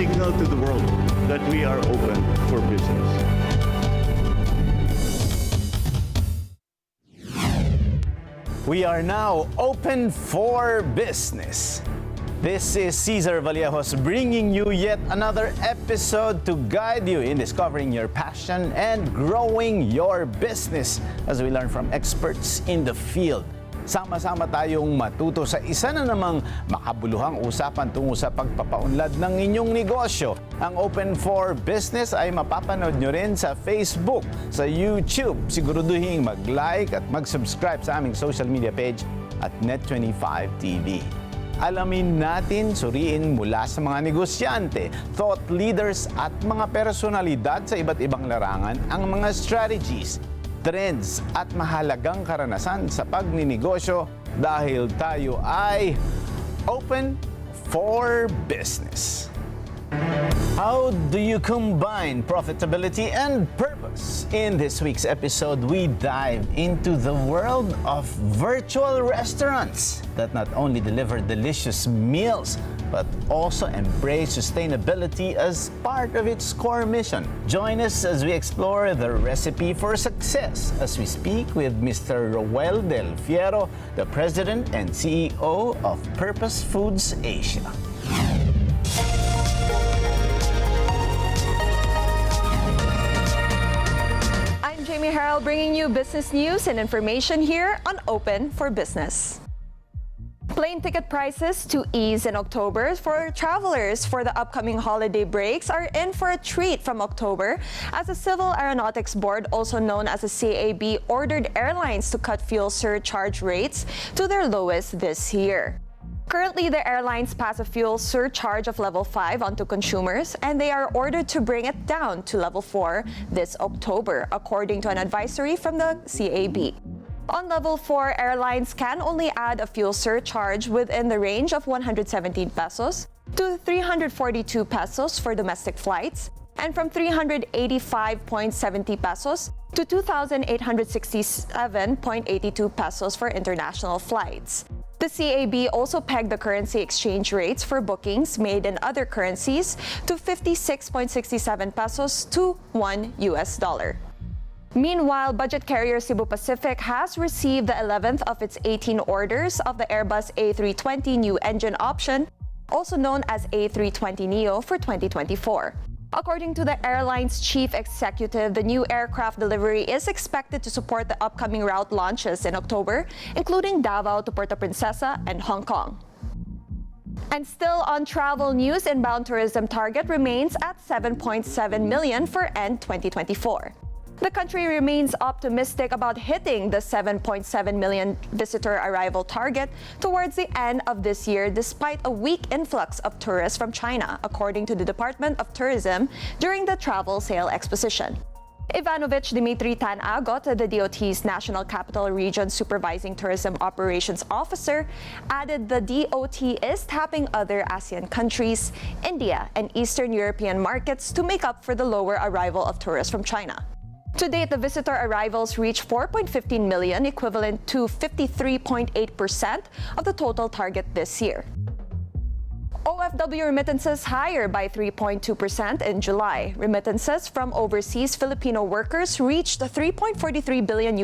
signal to the world that we are open for business. We are now open for business. This is 𝗕𝗏𝗍𝗔 bringing you yet another episode to guide you in discovering your passion and growing your business as we learn from experts in the field. Sama-sama tayong matuto sa isa na namang makabuluhang usapan tungo sa pagpapaunlad ng inyong negosyo. Ang Open for Business ay mapapanood nyo rin sa Facebook, sa YouTube. Siguraduhin mag-like at mag-subscribe sa aming social media page at Net25TV. Alamin natin, suriin mula sa mga negosyante, thought leaders at mga personalidad sa iba't ibang larangan ang mga strategies, trends at mahalagang karanasan sa pagninegosyo dahil tayo ay open for business. How do you combine profitability and purpose? In this week's episode, we dive into the world of virtual restaurants that not only deliver delicious meals, but also embrace sustainability as part of its core mission. Join us as we explore the recipe for success as we speak with Mr. Rowell Del Fierro, the President and CEO of PurposeFoods Asia. 𝗗𝗶𝗴𝗏𝗏 bringing you business news and information here on Open for Business. Plane ticket prices to ease in October for travelers for the upcoming holiday breaks are in for a treat from October as the Civil Aeronautics Board, also known as the CAB, ordered airlines to cut fuel surcharge rates to their lowest this year. Currently, the airlines pass a fuel surcharge of level 5 onto consumers, and they are ordered to bring it down to level 4 this October, according to an advisory from the CAB. On level 4, airlines can only add a fuel surcharge within the range of 117 pesos to 342 pesos for domestic flights, and from 385.70 pesos to 2,867.82 pesos for international flights. The CAB also pegged the currency exchange rates for bookings made in other currencies to 56.67 pesos to $1. Meanwhile, budget carrier Cebu Pacific has received the 11th of its 18 orders of the Airbus A320 new engine option, also known as A320neo, for 2024. According to the airline's chief executive, the new aircraft delivery is expected to support the upcoming route launches in October, including Davao to Puerto Princesa and Hong Kong. And still on travel news, inbound tourism target remains at 7.7 million for end 2024. The country remains optimistic about hitting the 7.7 million visitor arrival target towards the end of this year, despite a weak influx of tourists from China, according to the Department of Tourism during the Travel Sale Exposition. 𝗏𝗏𝗏𝗏, the DOT's National Capital Region Supervising Tourism Operations Officer, added the DOT is tapping other ASEAN countries, India, and Eastern European markets to make up for the lower arrival of tourists from China. To date, the visitor arrivals reached 4.15 million, equivalent to 53.8% of the total target this year. OFW remittances higher by 3.2% in July. Remittances from overseas Filipino workers reached $3.43 billion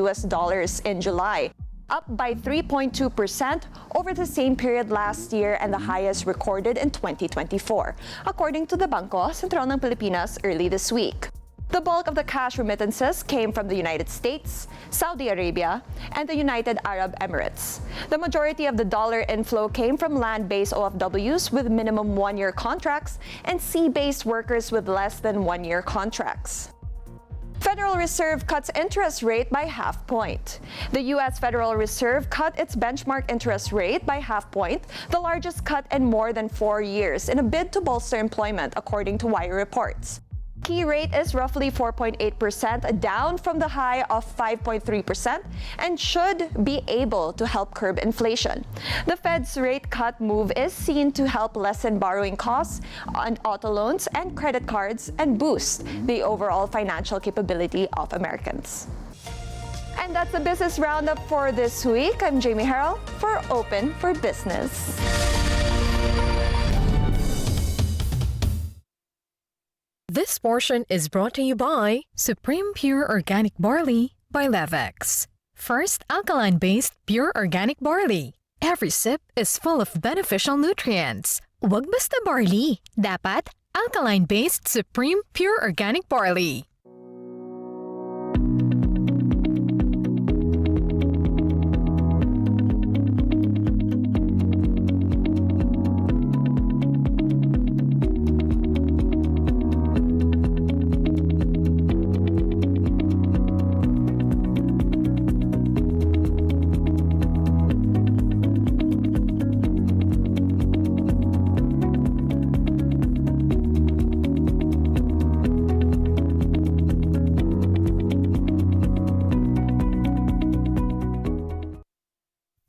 in July, up by 3.2% over the same period last year and the highest recorded in 2024, according to the Bangko Sentral ng Pilipinas early this week. The bulk of the cash remittances came from the United States, Saudi Arabia, and the United Arab Emirates. The majority of the dollar inflow came from land-based OFWs with minimum one-year contracts and sea-based workers with less than one-year contracts. Federal Reserve cuts interest rate by half point. The U.S. Federal Reserve cut its benchmark interest rate by half point, the largest cut in more than 4 years, in a bid to bolster employment, according to Wire reports. Key rate is roughly 4.8%, down from the high of 5.3%, and should be able to help curb inflation. The Fed's rate cut move is seen to help lessen borrowing costs on auto loans and credit cards and boost the overall financial capability of Americans. And that's the business roundup for this week. I'm 𝗗𝗏𝗏𝗏 for Open for Business. This portion is brought to you by Supreme Pure Organic Barley by Levex. First alkaline-based pure organic barley. Every sip is full of beneficial nutrients. Wag basta barley, dapat alkaline-based Supreme Pure Organic Barley.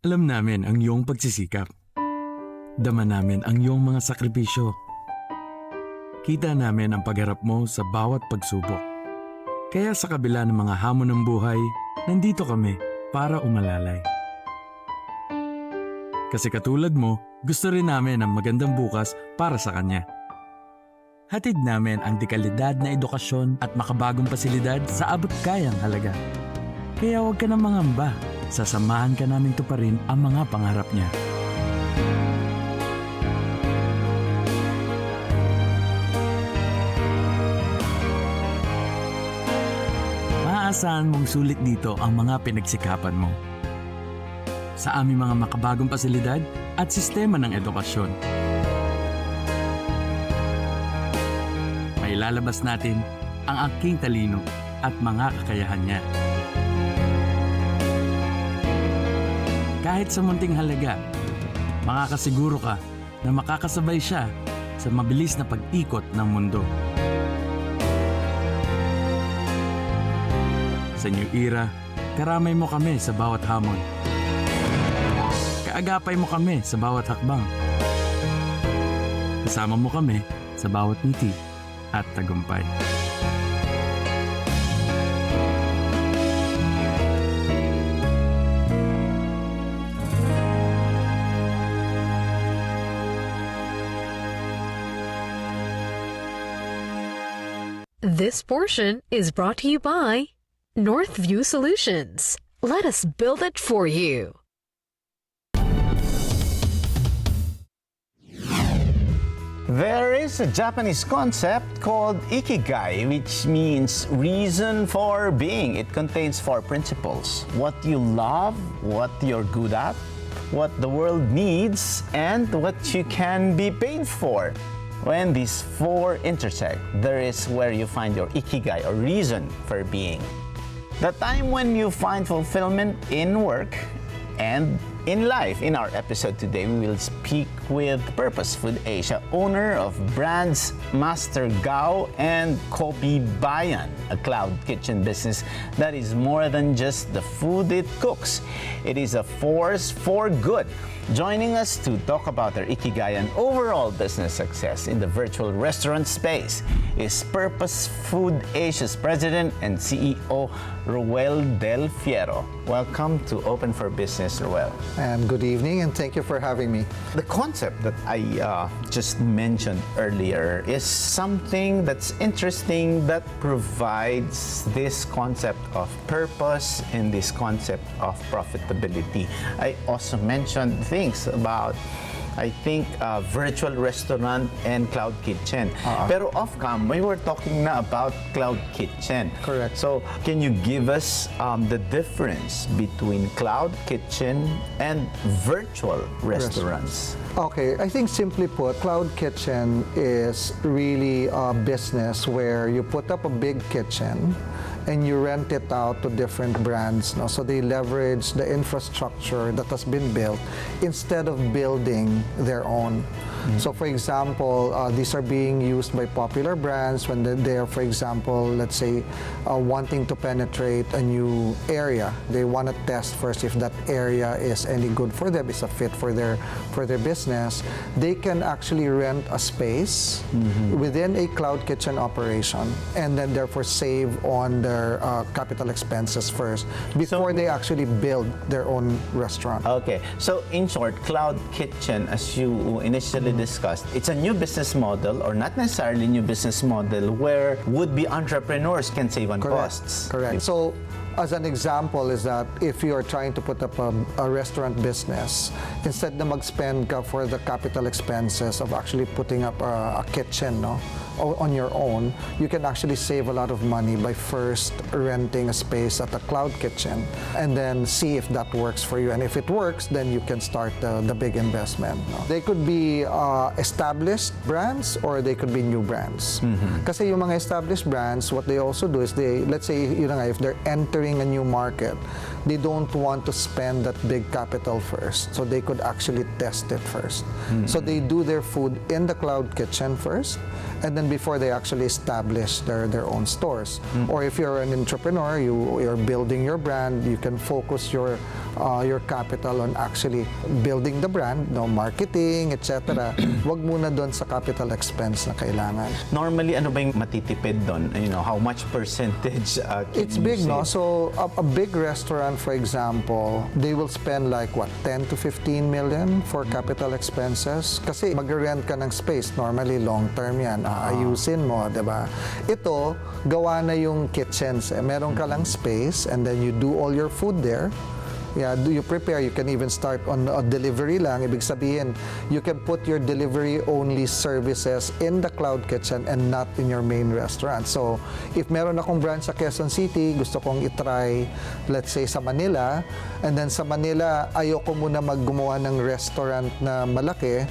Alam namin ang iyong pagsisikap. Dama namin ang iyong mga sakripisyo. Kita namin ang pagharap mo sa bawat pagsubok. Kaya sa kabila ng mga hamon ng buhay, nandito kami para umalalay. Kasi katulad mo, gusto rin namin ang magandang bukas para sa kanya. Hatid namin ang dekalidad na edukasyon at makabagong pasilidad sa abot kayang halaga. Kaya huwag ka na mangamba. Sasamahan ka namin tuparin ang mga pangarap niya. Maaasahan mong sulit dito ang mga pinagsikapan mo. Sa aming mga makabagong pasilidad at sistema ng edukasyon. Mailalabas natin ang aking talino at mga kakayahan niya. Kahit sa munting halaga, makakasiguro ka na makakasabay siya sa mabilis na pag-ikot ng mundo. Sa New Era, karamay mo kami sa bawat hamon. Kaagapay mo kami sa bawat hakbang. Kasama mo kami sa bawat ngiti at tagumpay. This portion is brought to you by Northview Solutions. Let us build it for you. There is a Japanese concept called ikigai, which means reason for being. It contains 4 principles: what you love, what you're good at, what the world needs, and what you can be paid for. When these 4 intersect, there is where you find your ikigai, or reason for being. The time when you find fulfillment in work and in life. In our episode today, we will speak with PurposeFoods Asia, owner of brands Master Gao and 𝗗𝗶𝗴𝗶𝗲, a cloud kitchen business that is more than just the food it cooks. It is a force for good. Joining us to talk about their ikigai and overall business success in the virtual restaurant space is PurposeFoods Asia's President and CEO, Rowell Del Fierro. Welcome to Open for Business, Rowell. And good evening, and thank you for having me. The concept that I just mentioned earlier is something that's interesting, that provides this concept of purpose and this concept of profitability. I also mentioned things about, I think, virtual restaurant and cloud kitchen. Pero off-cam, we were talking na about cloud kitchen. Correct. So, can you give us the difference between cloud kitchen and virtual restaurants? Okay, I think simply put, cloud kitchen is really a business where you put up a big kitchen and you rent it out to different brands. No? So they leverage the infrastructure that has been built instead of building their own. So for example, these are being used by popular brands when they're, for example, let's say, wanting to penetrate a new area. They want to test first if that area is any good for them, is a fit for their business. They can actually rent a space within a cloud kitchen operation, and then therefore save on the their capital expenses first before they actually build their own restaurant. Okay, so in short, cloud kitchen, as you initially discussed, it's a new business model, or not necessarily new business model, where would-be entrepreneurs can save on costs. Correct. So, as an example is that if you are trying to put up a restaurant business, instead na mag-spend ka for the capital expenses of actually putting up a kitchen, no, on your own, you can actually save a lot of money by first renting a space at a cloud kitchen and then see if that works for you. And if it works, then you can start the big investment. No? They could be established brands or they could be new brands. Kasi yung mga established brands, what they also do is let's say, yun nga, if they're entering a new market, they don't want to spend that big capital first. So they could actually test it first. So they do their food in the cloud kitchen first, and then before they actually establish their own stores. Or if you're an entrepreneur, you're building your brand, you can focus your capital on actually building the brand, no, marketing, etc. Wag muna doon sa capital expense na kailangan. Normally, ano ba yung matitipid doon? You know, how much percentage It's big, no? So a big restaurant, for example, they will spend like what, 10 to 15 million for capital expenses. Kasi mag-rent ka ng space, normally long term yan. Ayusin mo, diba? Ito, gawa na yung kitchens. Meron ka lang space and then you do all your food there. Yeah, do you prepare? You can even start on a delivery lang. Ibig sabihin, you can put your delivery-only services in the cloud kitchen and not in your main restaurant. So, if meron akong branch sa Quezon City, gusto kong itry, let's say, sa Manila, and then sa Manila, ayoko muna maggumawa ng restaurant na malaki,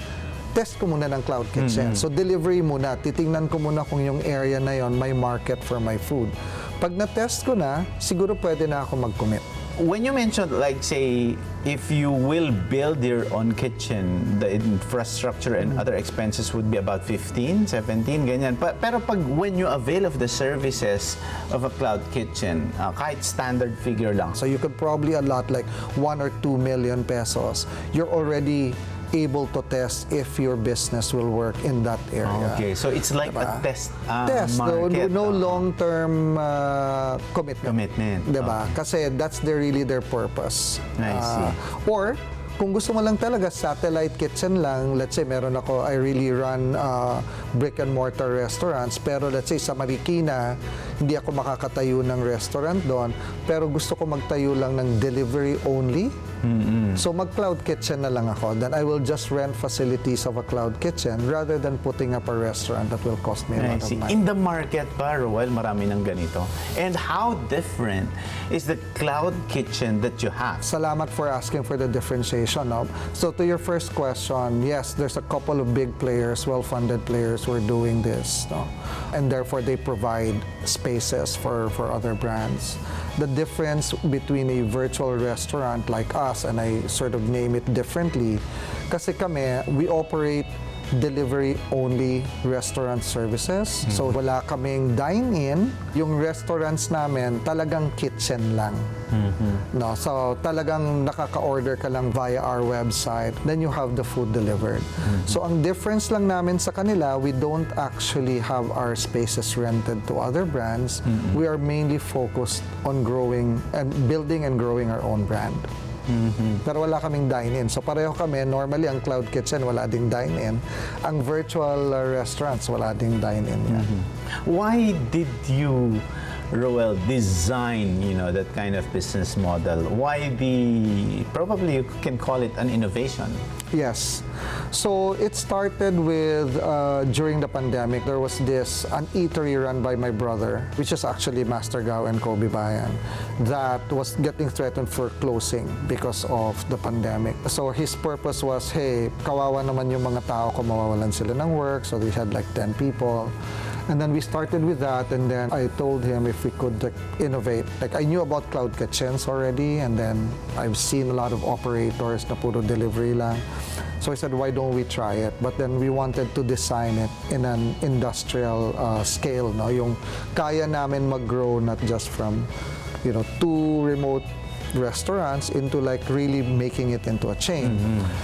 test ko muna ng cloud kitchen. So, delivery muna. Titingnan ko muna kung yung area na yon may market for my food. Pag na-test ko na, siguro pwede na ako mag-commit. When you mentioned, like, say, if you will build your own kitchen, the infrastructure and other expenses would be about 15, 17, ganyan. Pero pag when you avail of the services of a cloud kitchen, kahit standard figure lang. So you could probably allot like 1 or 2 million pesos. You're already able to test if your business will work in that area. Okay, so it's like a test market. market. No long-term commitment. Diba? Kasi that's really their purpose. I see. Or, kung gusto mo lang talaga, satellite kitchen lang, let's say I really run brick and mortar restaurants, pero let's say sa Marikina, hindi ako makakatayo ng restaurant doon, pero gusto ko magtayo lang ng delivery only. So mag-cloud kitchen na lang ako. Then I will just rent facilities of a cloud kitchen rather than putting up a restaurant that will cost me a lot of money. In the market pa, Rowell, marami ng ganito. And how different is the cloud kitchen that you have? Salamat for asking for the differentiation. No? So to your first question, yes, there's a couple of big players, well-funded players who are doing this. No? And therefore, they provide spaces for other brands. The difference between a virtual restaurant like us, and I sort of name it differently, kasi kami, we operate delivery-only restaurant services. So wala kaming dine-in. Yung restaurants namin, talagang kitchen lang. No, so talagang nakaka-order ka lang via our website. Then you have the food delivered. So ang difference lang namin sa kanila, we don't actually have our spaces rented to other brands. We are mainly focused on growing and building and growing our own brand. Pero wala kaming dine-in. So pareho kami, normally ang cloud kitchen wala ding dine-in. Ang virtual restaurants wala ding dine-in. Why did you, Rowell, design, that kind of business model? Why probably you can call it an innovation? Yes. So it started with, during the pandemic, there was an eatery run by my brother, which is actually Master Gao and 𝗗𝗶𝗴𝗏, that was getting threatened for closing because of the pandemic. So his purpose was, hey, kawawa naman yung mga tao kung mawawalan sila ng work. So they had like 10 people. And then we started with that, and then I told him if we could innovate. Like I knew about cloud kitchens already, and then I've seen a lot of operators na puro delivery lang. So I said, why don't we try it? But then we wanted to design it in an industrial scale, no? Yung kaya namin mag-grow not just from, 2 remote restaurants into like really making it into a chain.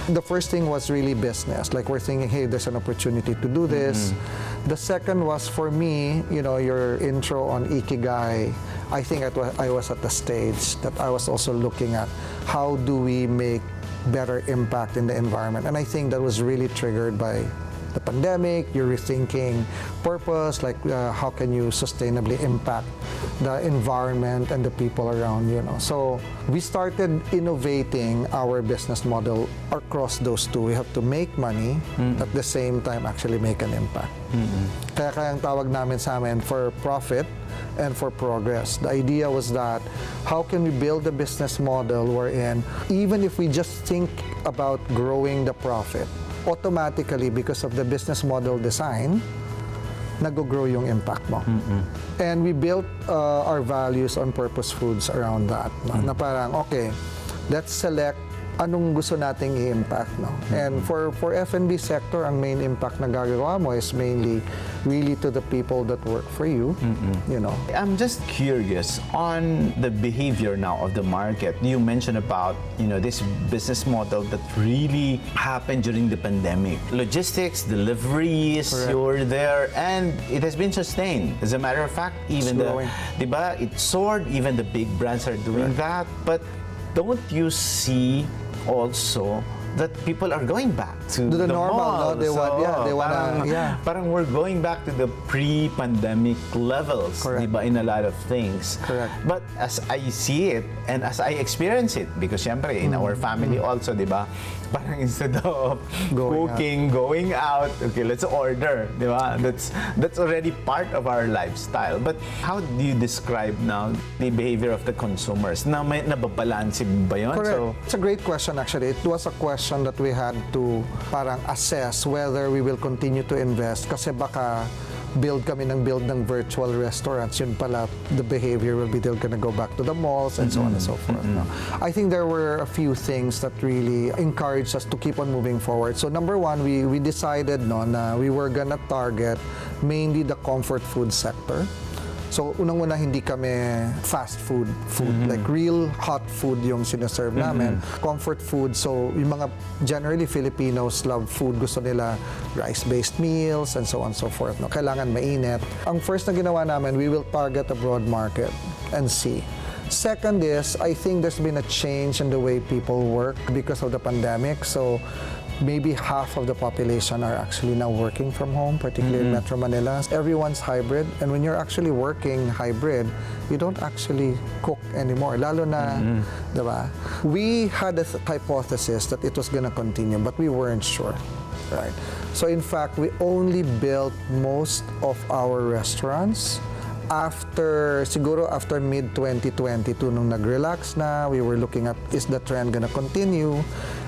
The first thing was really business. Like we're thinking, hey, there's an opportunity to do this. The second was for me, your intro on Ikigai. I think I was at the stage that I was also looking at how do we make better impact in the environment. And I think that was really triggered by the pandemic. You're rethinking purpose, like how can you sustainably impact the environment and the people around you. So we started innovating our business model across those two. We have to make money at the same time actually make an impact. Kaya ang tawag namin sa amin for profit and for progress. The idea was that how can we build a business model wherein even if we just think about growing the profit, automatically because of the business model design, nag-grow yung impact mo. And we built our values on Purpose Foods around that. Na parang, okay, let's select anong gusto nating i-impact. And for F&B sector, ang main impact na gagawa mo is mainly really to the people that work for you. I'm just curious on the behavior now of the market. You mentioned about this business model that really happened during the pandemic. Logistics, deliveries, you're there, and it has been sustained. As a matter of fact, even diba, it soared. Even the big brands are doing that. But don't you see also that people are going back to the normal, mall. They want, parang we're going back to the pre-pandemic levels, diba, in a lot of things. But as I see it and as I experience it, because syempre in our family also, diba, parang instead of going out, okay, let's order, diba? That's already part of our lifestyle. But how do you describe now the behavior of the consumers? Na may nababalanse ba yun? So, it's a great question actually. It was a question that we had to parang assess whether we will continue to invest kasi baka build ng virtual restaurants. Yun pala, the behavior will be they're gonna go back to the malls and so on and so forth. I think there were a few things that really encouraged us to keep on moving forward. So number one, we decided na we were gonna target mainly the comfort food sector. So, unang-una, hindi kami fast food, like real hot food yung sinaserve namin. Comfort food, so yung mga generally Filipinos love food, gusto nila rice-based meals and so on and so forth. Kailangan mainit. Ang first na ginawa namin, we will target a broad market and see. Second is, I think there's been a change in the way people work because of the pandemic. So, maybe half of the population are actually now working from home, particularly in Metro Manila. Everyone's hybrid, and when you're actually working hybrid, you don't actually cook anymore. Lalo na, diba? We had a hypothesis that it was gonna continue, but we weren't sure, right? So in fact, we only built most of our restaurants after mid-2022, nung nag-relax na, we were looking at, is the trend gonna continue?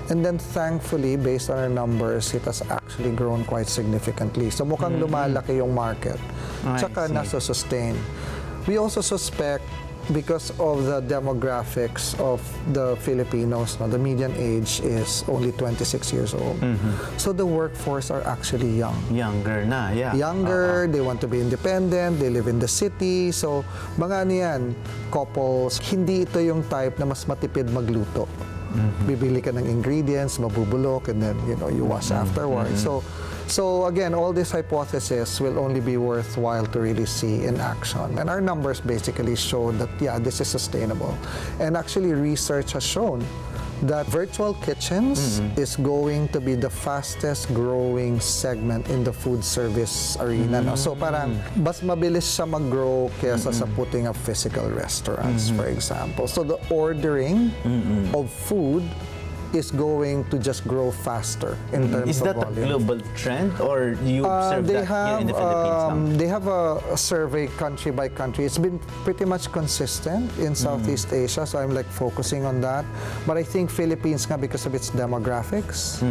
And then thankfully, based on our numbers, it has actually grown quite significantly. So mukhang lumalaki yung market. Tsaka nasa-sustain. We also suspect, because of the demographics of the Filipinos, the median age is only 26 years old. So the workforce are actually young. Younger na, Younger, they want to be independent, they live in the city. So mga niyan, couples, hindi ito yung type na mas matipid magluto. Bibili ka ng ingredients, mabubulok, and then you wash afterwards. So again, all these hypotheses will only be worthwhile to really see in action. And our numbers basically show that, this is sustainable. And actually, research has shown that virtual kitchens is going to be the fastest growing segment in the food service arena. So parang mas mabilis siya mag-grow kaysa sa putting up physical restaurants, for example. So the ordering of food is going to just grow faster in terms of volume. Is that a global trend, or you observe that here in the Philippines now? They have a survey country by country. It's been pretty much consistent in Southeast Asia, so I'm like focusing on that. But I think Philippines, because of its demographics,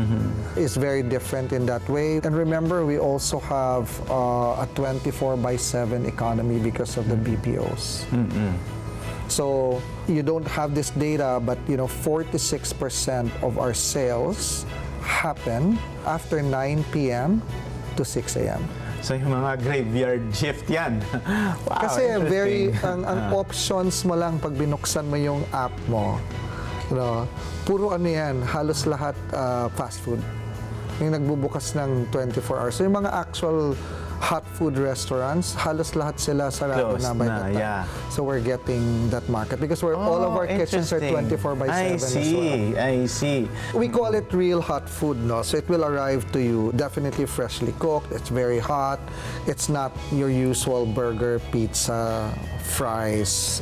is very different in that way. And remember, we also have a 24/7 economy because of the BPOs. So you don't have this data, but 46% of our sales happen after 9 p.m. to 6 a.m. So yung mga graveyard shift yan. Wow, kasi ang options mo lang pag binuksan mo yung app mo, puro yan, halos lahat fast food. Yung nagbubukas ng 24 hours. So yung mga actual hot food restaurants, halos lahat sila sarado Closed na by na, that time. yeah. So we're getting that market because all of our kitchens are Interesting. 24/7 I as see, well. I see. We call it real hot food, no? So it will arrive to you definitely freshly cooked. It's very hot. It's not your usual burger, pizza, fries,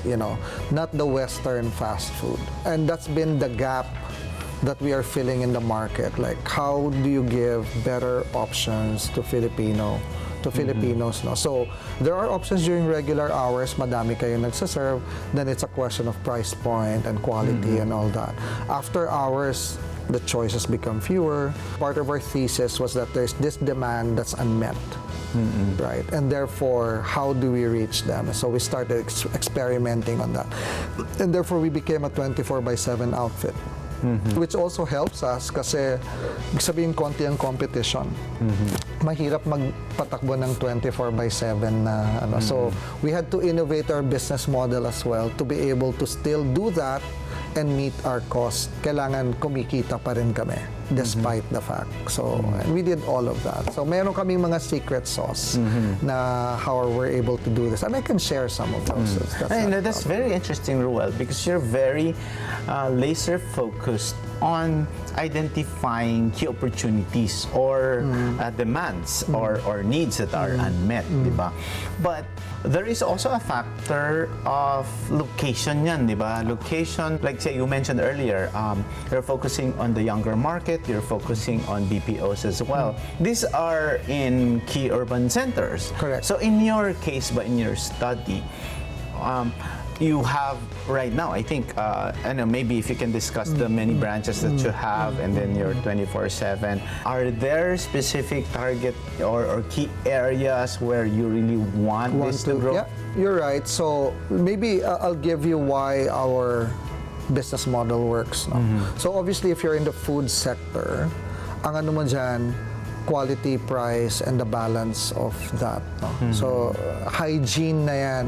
not the Western fast food. And that's been the gap that we are filling in the market. Like, how do you give better options to Filipinos, no? So there are options during regular hours, madami kayo nagsaserve, then it's a question of price point and quality and all that. After hours, the choices become fewer. Part of our thesis was that there's this demand that's unmet, right? And therefore, how do we reach them? So we started experimenting on that. And therefore, we became a 24/7 outfit. Which also helps us kasi sabihin konti ang competition. Mahirap magpatakbo ng 24/7 na ano. So we had to innovate our business model as well to be able to still do that and meet our cost. Kailangan kumikita pa rin kami despite the fact. So and we did all of that. So meron kaming mga secret sauce na how we're able to do this. And I can share some of those. That's very interesting, Rowell, because you're very laser focused on identifying key opportunities or demands or needs that are unmet, di ba? But there is also a factor of location yan, di ba? Location, like say you mentioned earlier, you're focusing on the younger market, you're focusing on BPOs as well. These are in key urban centers. Correct. So in your case, in your study, you have right now, I think, I know, maybe if you can discuss the many branches that you have and then your 24/7. Are there specific target or key areas where you really want this to grow? Yeah, you're right. So maybe I'll give you why our business model works. No? So obviously, if you're in the food sector, ang ano mo dyan, quality, price, and the balance of that. No? So hygiene na yan.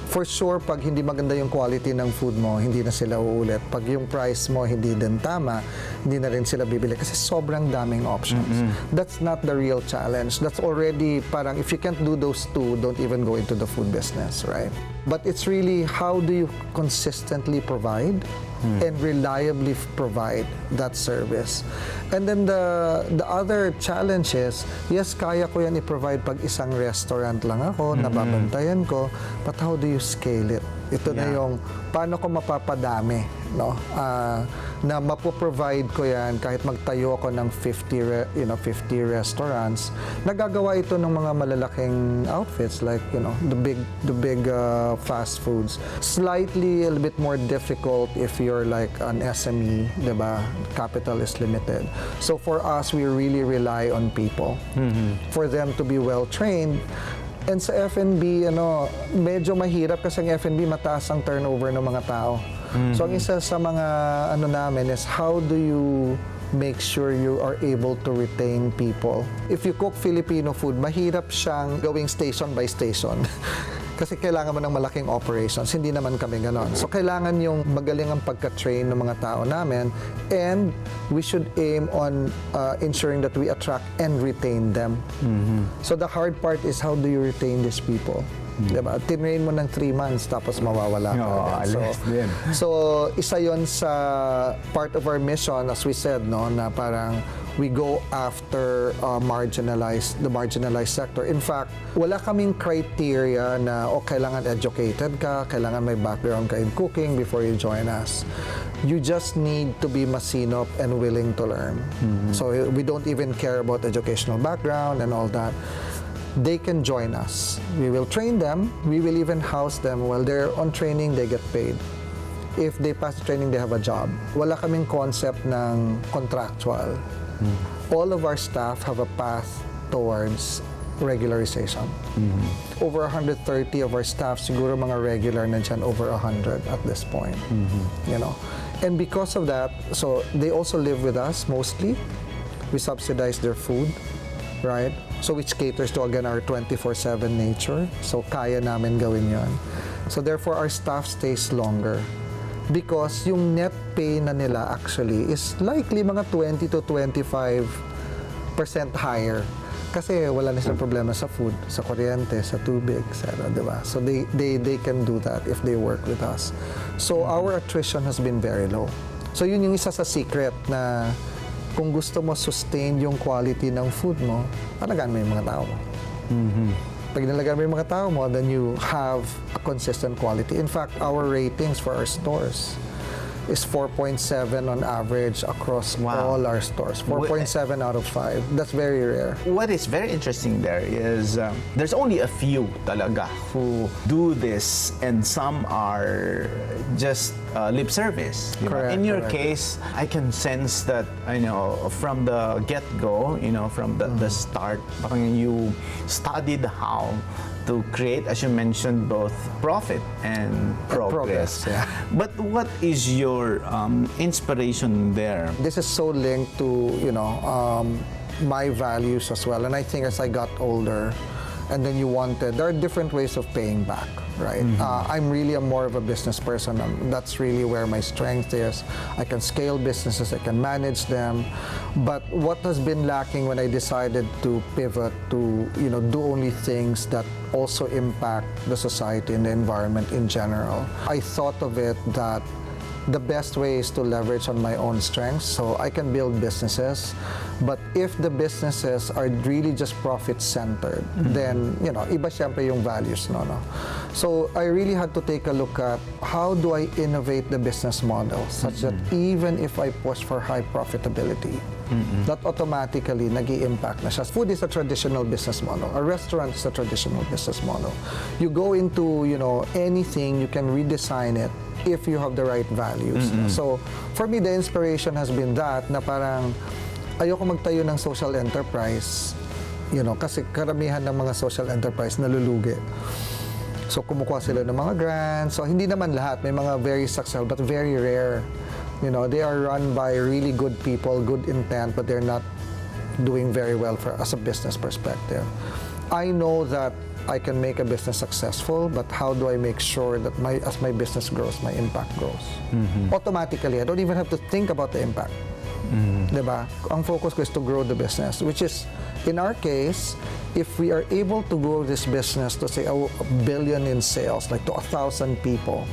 For sure, pag hindi maganda yung quality ng food mo, hindi na sila uulit. Pag yung price mo hindi din tama, hindi na rin sila bibili kasi sobrang daming options. That's not the real challenge. That's already parang if you can't do those two, don't even go into the food business, right? But it's really how do you consistently provide and reliably provide that service. And then the other challenge is, yes, kaya ko yan i-provide pag isang restaurant lang ako, nababantayan ko, but how do you scale it? Ito na yung paano ko mapapadami, no? Na mapoprovide ko yan kahit magtayo ako ng 50 restaurants. Nagagawa ito ng mga malalaking outfits like, the big fast foods. Slightly a little bit more difficult if you're like an SME, 'di ba? Capital is limited. So for us, we really rely on people. For them to be well trained. And sa F&B, medyo mahirap kasi ang F&B mataas ang turnover ng mga tao. So ang isa sa mga namin is how do you make sure you are able to retain people? If you cook Filipino food, mahirap siyang gawing station by station. Kasi kailangan mo ng malaking operations. Hindi naman kami ganon. So kailangan yung magaling ang pagka-train ng mga tao namin, and we should aim on ensuring that we attract and retain them. So the hard part is how do you retain these people? Diba? Tinrain mo ng 3 months tapos mawawala ka. So isa yon sa part of our mission, as we said, na parang we go after the marginalized sector. In fact, wala kaming criteria na kailangan educated ka, kailangan may background ka in cooking before you join us. You just need to be masinop and willing to learn. So we don't even care about educational background and all that. They can join us. We will train them. We will even house them. While they're on training, they get paid. If they pass the training, they have a job. Wala kaming concept ng contractual. All of our staff have a path towards regularization. Over 130 of our staff, siguro mga regular na dyan, over 100 at this point. And because of that, so they also live with us mostly. We subsidize their food, right? So which caters to, again, our 24/7 nature. So kaya namin gawin yon. So therefore, our staff stays longer. Because yung net pay na nila actually is likely mga 20 to 25% higher Kasi wala na silang problema sa food, sa kuryente, sa tubig, etc. Diba? So they can do that if they work with us. So our attrition has been very low. So yun yung isa sa secret na kung gusto mo sustain yung quality ng food mo, palagaan mo yung mga tao mo. Pag nalagaan mo yung mga tao mo, then you have a consistent quality. In fact, our ratings for our stores is 4.7 on average across all our stores. 4.7 out of 5. That's very rare. What is very interesting there is there's only a few talaga who do this, and some are just lip service. Correct, In your correct. case, I can sense that, from the get-go, from the start, parang you studied how to create, as you mentioned, both profit and progress. yeah. But what is your inspiration there? This is so linked to, my values as well. And I think as I got older, and then there are different ways of paying back, right? I'm really more of a business person. That's really where my strength is. I can scale businesses, I can manage them. But what has been lacking when I decided to pivot to, do only things that also impact the society and the environment in general, I thought of it that the best way is to leverage on my own strengths, so I can build businesses. But if the businesses are really just profit-centered, then, iba siyempre yung values, no? So I really had to take a look at how do I innovate the business model such that even if I push for high profitability, that automatically nag-i-impact na siya. Food is a traditional business model. A restaurant is a traditional business model. You go into, anything, you can redesign it if you have the right values. So for me, the inspiration has been that na parang ayoko magtayo ng social enterprise, kasi karamihan ng mga social enterprise nalulugi. So kumukuha sila ng mga grants. So hindi naman lahat, may mga very successful but very rare. They are run by really good people, good intent, but they're not doing very well as a business perspective. I know that I can make a business successful, but how do I make sure that as my business grows, my impact grows? Automatically, I don't even have to think about the impact. Diba? Ang focus ko is to grow the business, which is, in our case, if we are able to grow this business to say $1 billion in sales, like to 1,000 people,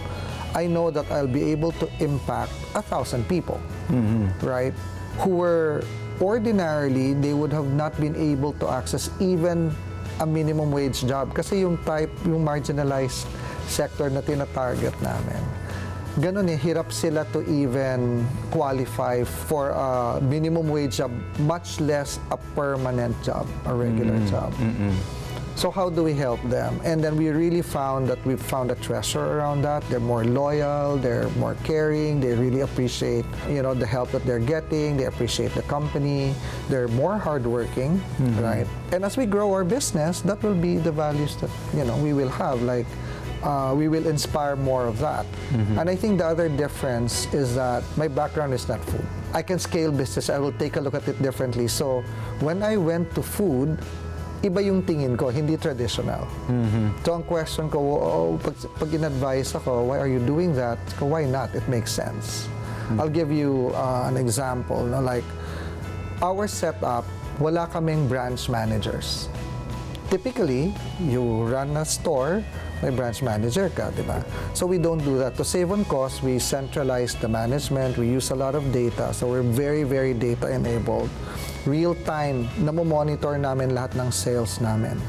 I know that I'll be able to impact 1,000 people, right? Who were ordinarily, they would have not been able to access even a minimum wage job kasi yung marginalized sector na tina-target namin. Ganun hirap sila to even qualify for a minimum wage job, much less a permanent job, a regular job. So how do we help them? And then we really found that we've found a treasure around that. They're more loyal, they're more caring, they really appreciate, the help that they're getting, they appreciate the company, they're more hardworking, right? And as we grow our business, that will be the values that, we will have, like, we will inspire more of that. And I think the other difference is that my background is not food. I can scale business, I will take a look at it differently. So when I went to food, iba yung tingin ko, hindi traditional. So ang question ko, pag in-advise ako, why are you doing that? Why not? It makes sense. I'll give you an example. Like, our setup, wala kaming branch managers. Typically, you run a store, may branch manager ka, di ba? So we don't do that. To save on cost, we centralize the management, we use a lot of data, so we're very, very data-enabled. Real-time, namomonitor namin lahat ng sales namin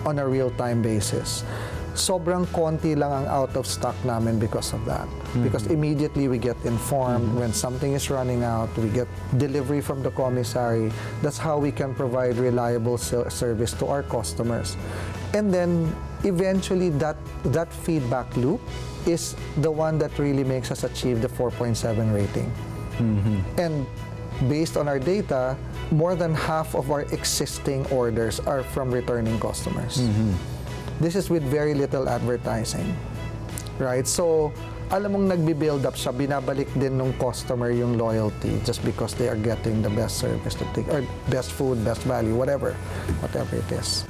on a real-time basis. Sobrang konti lang ang out of stock namin because of that. Because immediately we get informed when something is running out, we get delivery from the commissary. That's how we can provide reliable service to our customers. And then eventually that feedback loop is the one that really makes us achieve the 4.7 rating. And based on our data, more than half of our existing orders are from returning customers. This is with very little advertising, right? So, alam mong nagbi-build up siya, binabalik din ng customer yung loyalty just because they are getting the best service to take, or best food, best value, whatever it is.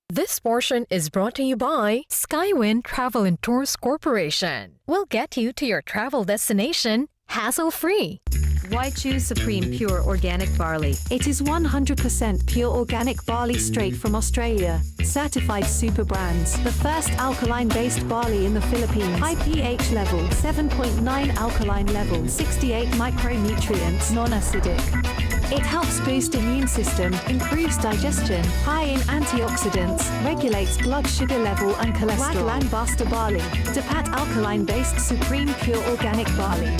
This portion is brought to you by Skywin Travel and Tours Corporation. We'll get you to your travel destination hassle-free. 𝗦𝗁𝗁 Supreme Pure Organic Barley. It is 100% pure organic barley straight from Australia. Certified super brands. The first alkaline-based barley in the Philippines. High pH level, 7.9 alkaline level, 68 micronutrients, non-acidic. It helps boost immune system, improves digestion, high in antioxidants, regulates blood sugar level and cholesterol. 𝗏𝗏𝗏 Barley, 𝗗𝗏𝗏 alkaline-based supreme pure organic barley.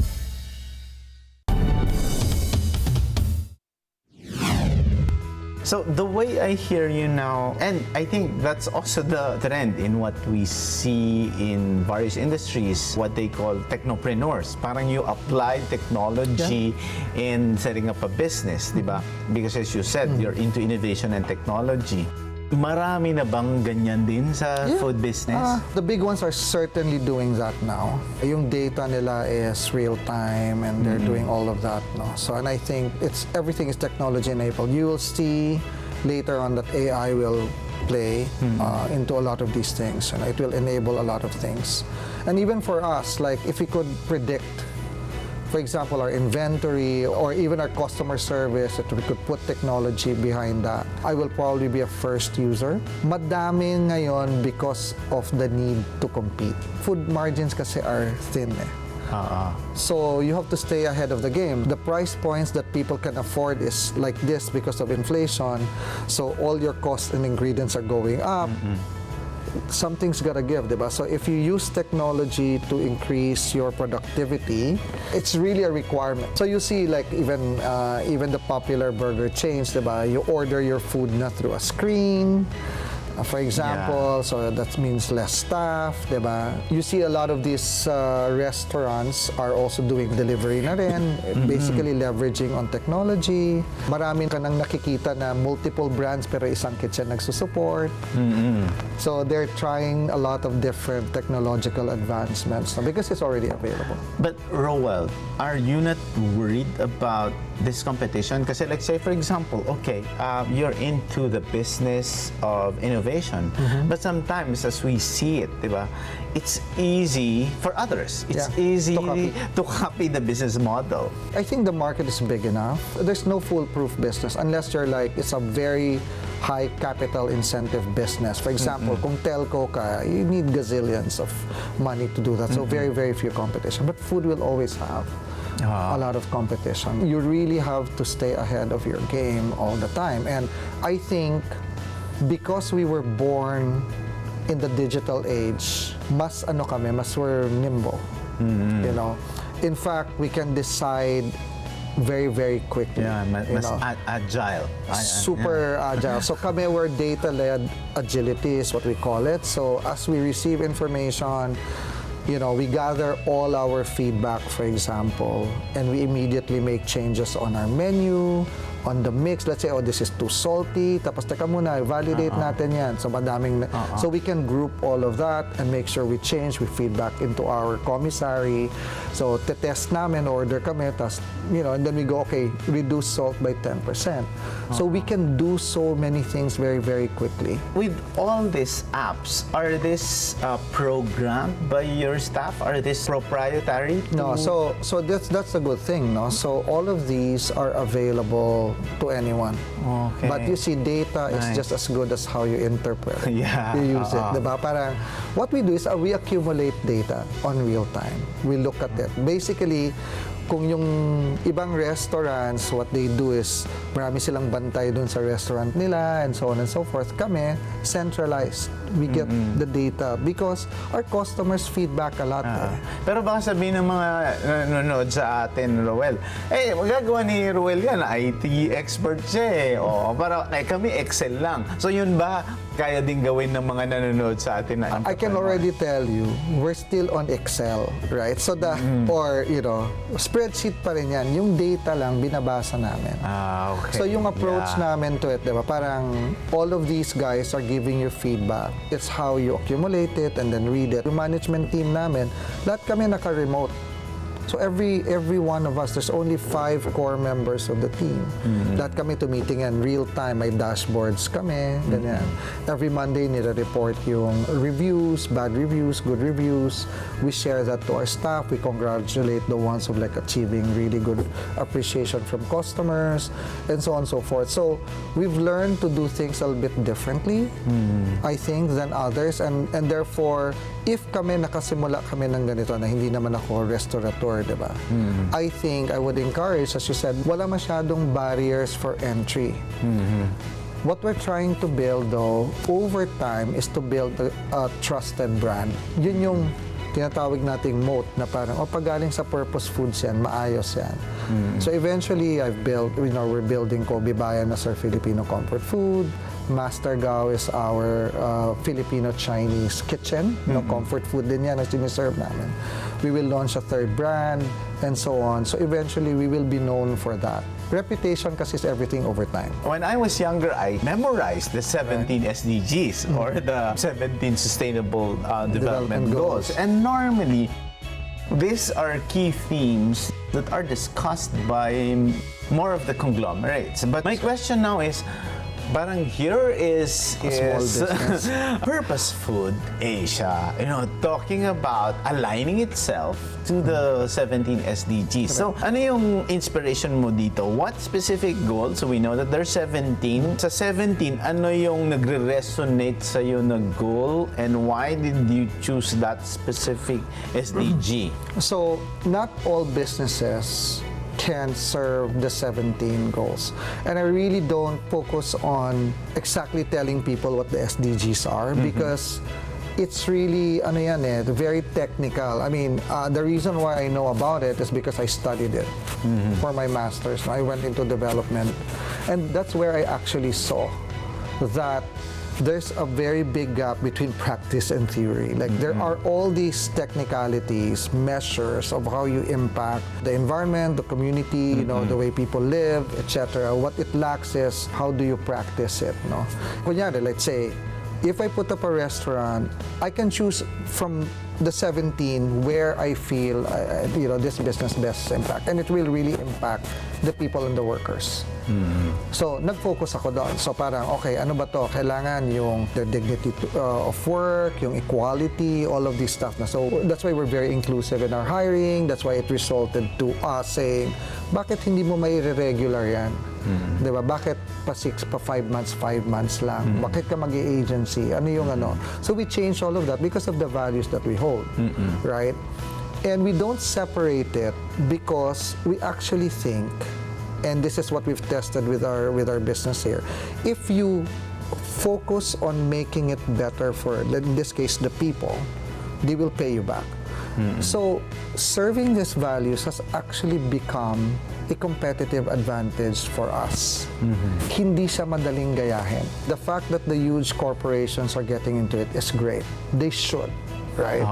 So the way I hear you now, and I think that's also the trend in what we see in various industries, what they call technopreneurs. Parang you apply technology in setting up a business, di ba? Because as you said, you're into innovation and technology. Marami na bang ganyan din sa food business? The big ones are certainly doing that now. Yung data nila is real time and they're doing all of that. No? So, and I think everything is technology enabled. You will see later on that AI will play into a lot of these things, and it will enable a lot of things. And even for us, like if we could predict, for example, our inventory or even our customer service, that we could put technology behind that, I will probably be a first user. Madami ngayon because of the need to compete. Food margins kasi are thin eh. So you have to stay ahead of the game. The price points that people can afford is like this because of inflation. So all your costs and ingredients are going up. Something's gotta give, diba? So if you use technology to increase your productivity, it's really a requirement. So you see, like even the popular burger chains, diba? You order your food not through a screen, for example, so that means less staff, diba? You see a lot of these restaurants are also doing delivery na rin, basically leveraging on technology. Marami ka nang nakikita na multiple brands pero isang kitchen nagsusupport. So they're trying a lot of different technological advancements because it's already available. But Rowell, are you not worried about this competition? Kasi like say for example, okay, you're into the business of innovation, but sometimes as we see it, diba, it's easy for others. It's easy to copy the business model. I think the market is big enough. There's no foolproof business unless you're like, it's a very high capital incentive business. For example, kung telco ka, you need gazillions of money to do that. So very, very few competition. But food will always have a lot of competition. You really have to stay ahead of your game all the time. And I think because we were born in the digital age, mas we're nimble. You know, in fact, we can decide very, very quickly. Yeah, mas agile. Super agile. So kami, we're data-led agility is what we call it. So as we receive information, you know, we gather all our feedback, for example, and we immediately make changes on our menu, on the mix. Let's say, oh, this is too salty. Tapos teka muna, validate natin yan. So madaming, so we can group all of that and make sure we change, we feedback into our commissary. So test namin, order kami, tas, you know, and then we go, okay, reduce salt by 10%. So we can do so many things very, very quickly. With all these apps, are these programmed by your staff? Are these proprietary? No, so that's a good thing, no? So all of these are available to anyone. Okay. But you see, data is just as good as how you interpret it. You use it, diba? Parang, what we do is we accumulate data on real time. We look at it. Basically, kung yung ibang restaurants, what they do is marami silang bantay dun sa restaurant nila and so on and so forth. Kami, centralized. We get the data because our customers feedback a lot. Pero baka sabihin ng mga nanonood sa atin, Rowell, magagawa ni Rowell yan, IT expert siya eh. O, para kami Excel lang. So yun ba, kaya din gawin ng mga nanonood sa atin na I can already tell you, we're still on Excel, right? So the, or, you know, spreadsheet pa rin yan. Yung data lang, binabasa namin. Okay. So yung approach namin to it, diba? Parang all of these guys are giving you feedback. It's how you accumulate it and then read it. Yung management team namin, lahat kami naka-remote. So every one of us, there's only 5 core members of the team. Lahat kami tumitingin real time, may dashboards kami, ganyan. Every Monday nire-report yung reviews, bad reviews, good reviews. We share that to our staff. We congratulate the ones who like achieving really good appreciation from customers, and so on and so forth. So we've learned to do things a little bit differently, I think, than others, and therefore, if kami nakasimula kami ng ganito na hindi naman ako restaurateur, di ba? I think I would encourage, as you said, wala masyadong barriers for entry. What we're trying to build, though, over time, is to build a trusted brand. Yun yung tinatawag nating moat na parang, pag galing sa PurposeFoods yan, maayos yan. So eventually, I've built, we're building 𝗗𝗶𝗴𝗶𝗲 as our Filipino comfort food. Master 𝗏𝗏 is our Filipino-Chinese kitchen. Comfort food din yan na siniserve namin. We will launch a 3rd brand, and so on. So eventually, we will be known for that. Reputation kasi is everything over time. When I was younger, I memorized the 17 SDGs or the 17 Sustainable Development Goals. And normally, these are key themes that are discussed by more of the conglomerates. But my question now is, parang here is PurposeFoods Asia, talking about aligning itself to the 17 SDGs. So, ano yung inspiration mo dito? What specific goals? So, we know that there's 17. Sa 17, ano yung nagre-resonate sa'yo na goal, and why did you choose that specific SDG? So, not all businesses can serve the 17 goals. And I really don't focus on exactly telling people what the SDGs are, because it's really, very technical. I mean, the reason why I know about it is because I studied it for my master's. I went into development, and that's where I actually saw that there's a very big gap between practice and theory. Like, there are all these technicalities, measures of how you impact the environment, the community, the way people live, etc. What it lacks is, how do you practice it, no? Kunyari, let's say, if I put up a restaurant, I can choose from the 17 where I feel, this business best impact. And it will really impact the people and the workers. So, nag-focus ako doon. So, parang, okay, ano ba to? Kailangan yung the dignity of work, yung equality, all of these stuff na. So, that's why we're very inclusive in our hiring. That's why it resulted to us saying, bakit hindi mo may regular yan? Diba? Bakit pa 6, pa 5 months lang? Bakit ka mag-i-agency? Ano yung ano? So, we changed all of that because of the values that we hold. Right? And we don't separate it because we actually think, and this is what we've tested with our business here, if you focus on making it better for, in this case, the people, they will pay you back. So serving these values has actually become a competitive advantage for us. Hindi siya madaling gayahin. The fact that the huge corporations are getting into it is great. They should. Right?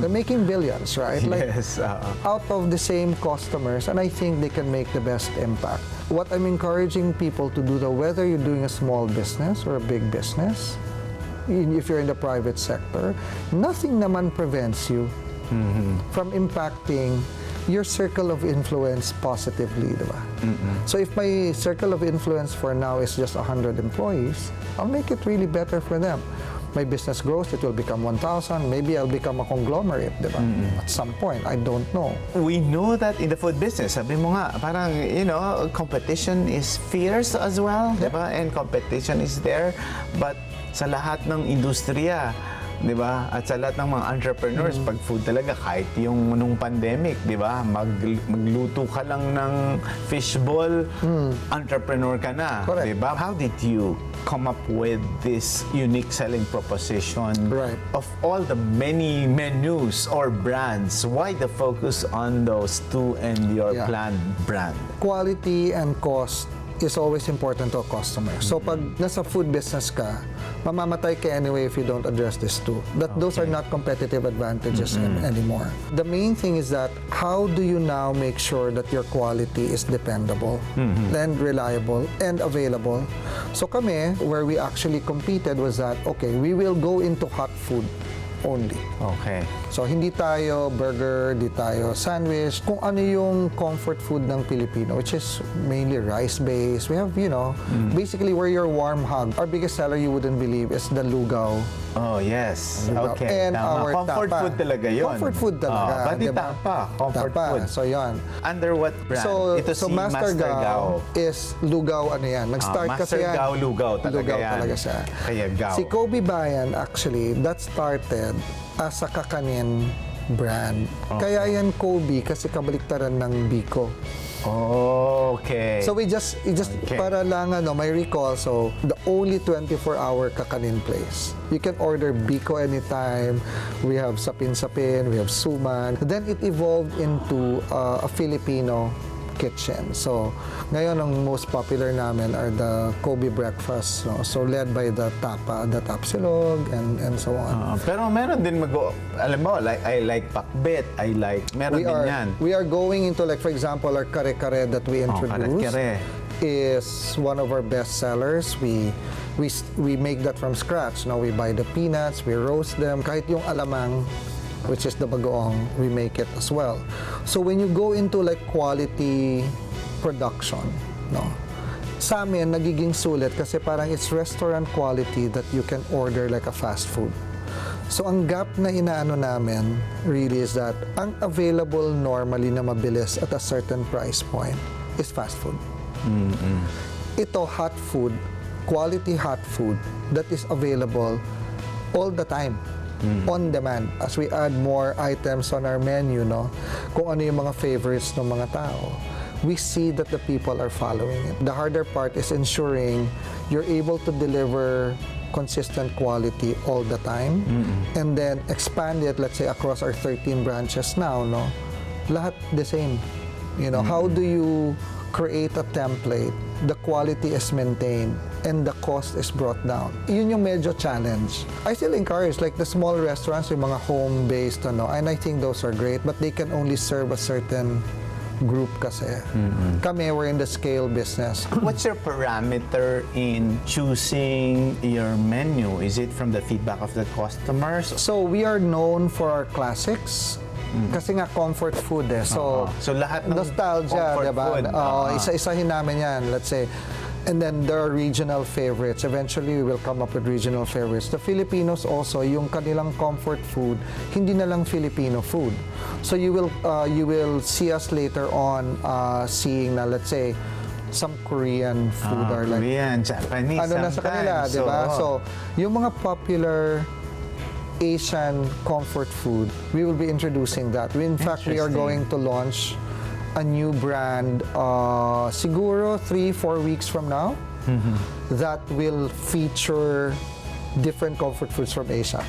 They're making billions, right? Yes. Out of the same customers, and I think they can make the best impact. What I'm encouraging people to do, though, whether you're doing a small business or a big business, if you're in the private sector, nothing naman prevents you from impacting your circle of influence positively, diba? So if my circle of influence for now is just 100 employees, I'll make it really better for them. My business grows, it will become 1,000. Maybe I'll become a conglomerate, diba? At some point, I don't know. We know that in the food business, sabi mo nga, parang, competition is fierce as well, diba? And competition is there. But sa lahat ng industriya, di ba? At sa lahat ng mga entrepreneurs, pag food talaga, kahit yung nung pandemic, di ba? Magluto ka lang ng fishball, entrepreneur ka na, di ba? How did you come up with this unique selling proposition of all the many menus or brands? Why the focus on those two and your planned brand? Quality and cost is always important to a customer. So pag nasa food business ka, mamamatay ka anyway if you don't address this too. Those are not competitive advantages anymore. The main thing is that how do you now make sure that your quality is dependable and reliable and available? So kami, where we actually competed was that, okay, we will go into hot food only. Okay. So hindi tayo burger, hindi tayo sandwich. Kung ano yung comfort food ng Pilipino, which is mainly rice-based. We have, basically we're your warm hug. Our biggest seller, you wouldn't believe, is the lugaw. Oh, yes. Lugaw. Okay. And Tama. our Comfort tapa. food talaga yun. Comfort food talaga. Pati diba? tapa. Comfort Tapa. food. So, yun. Under what brand? Ito So si Master Gao is lugaw, ano yan. Nag-start kasi yan. Master Gao, lugaw talaga lugaw yan. talaga siya. Kaya Gao. Si 𝗗𝗶𝗴𝗶𝗲, actually, that started as a kakanin brand. Kaya yan 𝗗𝗵 kasi kabaliktaran ng Biko. Okay. So we just para lang may recall, so the only 24-hour kakanin place. You can order Biko anytime. We have sapin-sapin, we have suman. Then it evolved into a Filipino kitchen. So ngayon ang most popular namin are the Kobe breakfast. No? So led by the 𝗵𝗵𝗏 and so on. Pero meron din alam mo, I like pakbet, meron din yan. We are going into, like, for example, our 𝗗𝗏𝗏𝗏 that we introduced is one of our best sellers. We make that from scratch. Now we buy the peanuts, we roast them, kahit yung alamang, which is the bagoong, we make it as well. So when you go into like quality production, sa amin nagiging sulit kasi parang it's restaurant quality that you can order like a fast food. So ang gap na inaano namin really is that ang available normally na mabilis at a certain price point is fast food. Ito hot food, quality hot food that is available all the time. On demand, as we add more items on our menu, kung ano yung mga favorites ng mga tao, we see that the people are following it. The harder part is ensuring you're able to deliver consistent quality all the time, and then expand it, let's say, across our 13 branches now, lahat the same. How do you create a template, the quality is maintained, and the cost is brought down. Yun yung medyo challenge. I still encourage, like the small restaurants, yung mga home-based, and I think those are great, but they can only serve a certain group kasi. Kami, we're in the scale business. What's your parameter in choosing your menu? Is it from the feedback of the customers? So we are known for our classics. Kasi nga comfort food So, lahat ng nostalgia, comfort diba? food. Isa-isahin namin yan, let's say. And then there are regional favorites. Eventually, we will come up with regional favorites. The Filipinos also, yung kanilang comfort food, hindi na lang Filipino food. So you will see us later on seeing na, let's say, some Korean food or like Korean, Japanese, na sa kanila, di ba? So, yung mga popular Asian comfort food, we will be introducing that. In fact, we are going to launch a new brand siguro 3-4 weeks from now that will feature different comfort foods from Asia.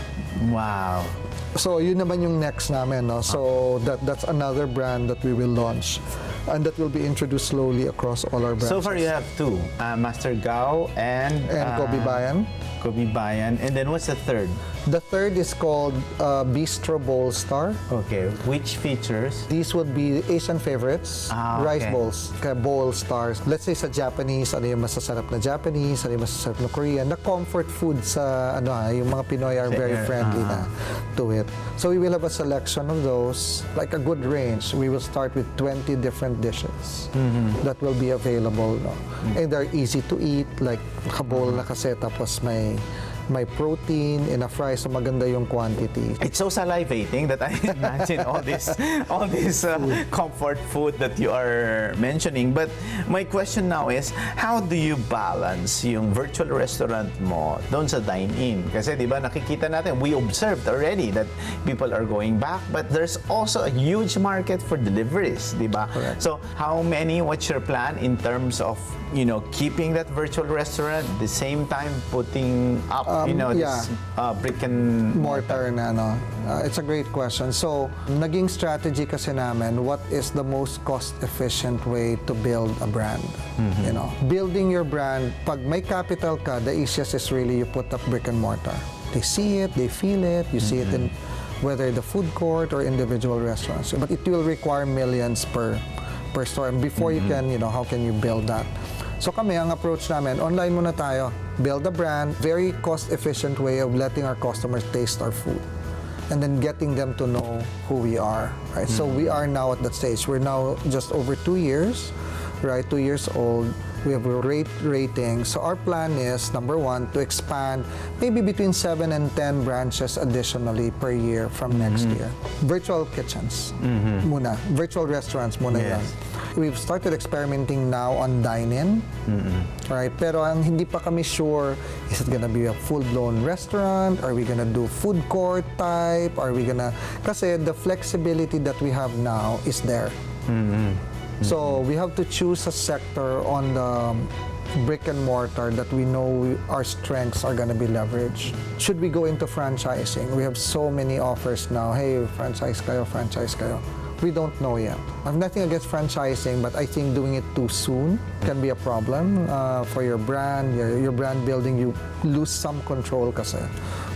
Wow. So yun naman yung next namin. So that's another brand that we will launch and that will be introduced slowly across all our brands. So far you have two, Master Gao and 𝗗𝗵𝗴𝗏𝗏𝗏. 𝗗𝗵𝗴𝗏𝗏. And then what's the third? The third is called Bistro Bowl Star. Okay, which features? These would be Asian favorites, rice bowls, kaya bowl stars. Let's say sa Japanese, ano yung masasarap na Japanese, ano yung masasarap na Korean, na comfort food sa yung mga Pinoy are very friendly na to it. So we will have a selection of those, like a good range. We will start with 20 different dishes that will be available. And they're easy to eat, like naka-bowl na kasi, tapos may protein in a fry, so maganda yung quantity. It's so salivating that I imagine all this comfort food that you are mentioning. But my question now is, how do you balance yung virtual restaurant mo doon sa dine-in? Kasi di ba nakikita natin, we observed already that people are going back, but there's also a huge market for deliveries, di ba? Correct. So what's your plan in terms of keeping that virtual restaurant, at the same time putting up this brick and mortar na it's a great question. So, naging strategy kasi namin, what is the most cost-efficient way to build a brand? Building your brand, pag may capital ka, the easiest is really you put up brick and mortar. They see it, they feel it, you see it in whether the food court or individual restaurants. But it will require millions per store. And before you can, how can you build that? So kami, ang approach namin, online muna tayo. Build a brand, very cost-efficient way of letting our customers taste our food. and then getting them to know who we are, right? So we are now at that stage. We're now just over 2 years, right? 2 years old. We have a great rating. So our plan is, number one, to expand maybe between 7 and 10 branches additionally per year from next year. Virtual kitchens muna. Virtual restaurants muna yan. We've started experimenting now on dine-in, right? Pero ang hindi pa kami sure, is it gonna be a full-blown restaurant? Are we gonna do food court type? Are we gonna... Kasi the flexibility that we have now is there. So we have to choose a sector on the brick and mortar that we know our strengths are going to be leveraged. Should we go into franchising? We have so many offers now. Hey, franchise kayo, franchise kayo. We don't know yet. I have nothing against franchising, but I think doing it too soon can be a problem for your brand, your brand building. You lose some control kasi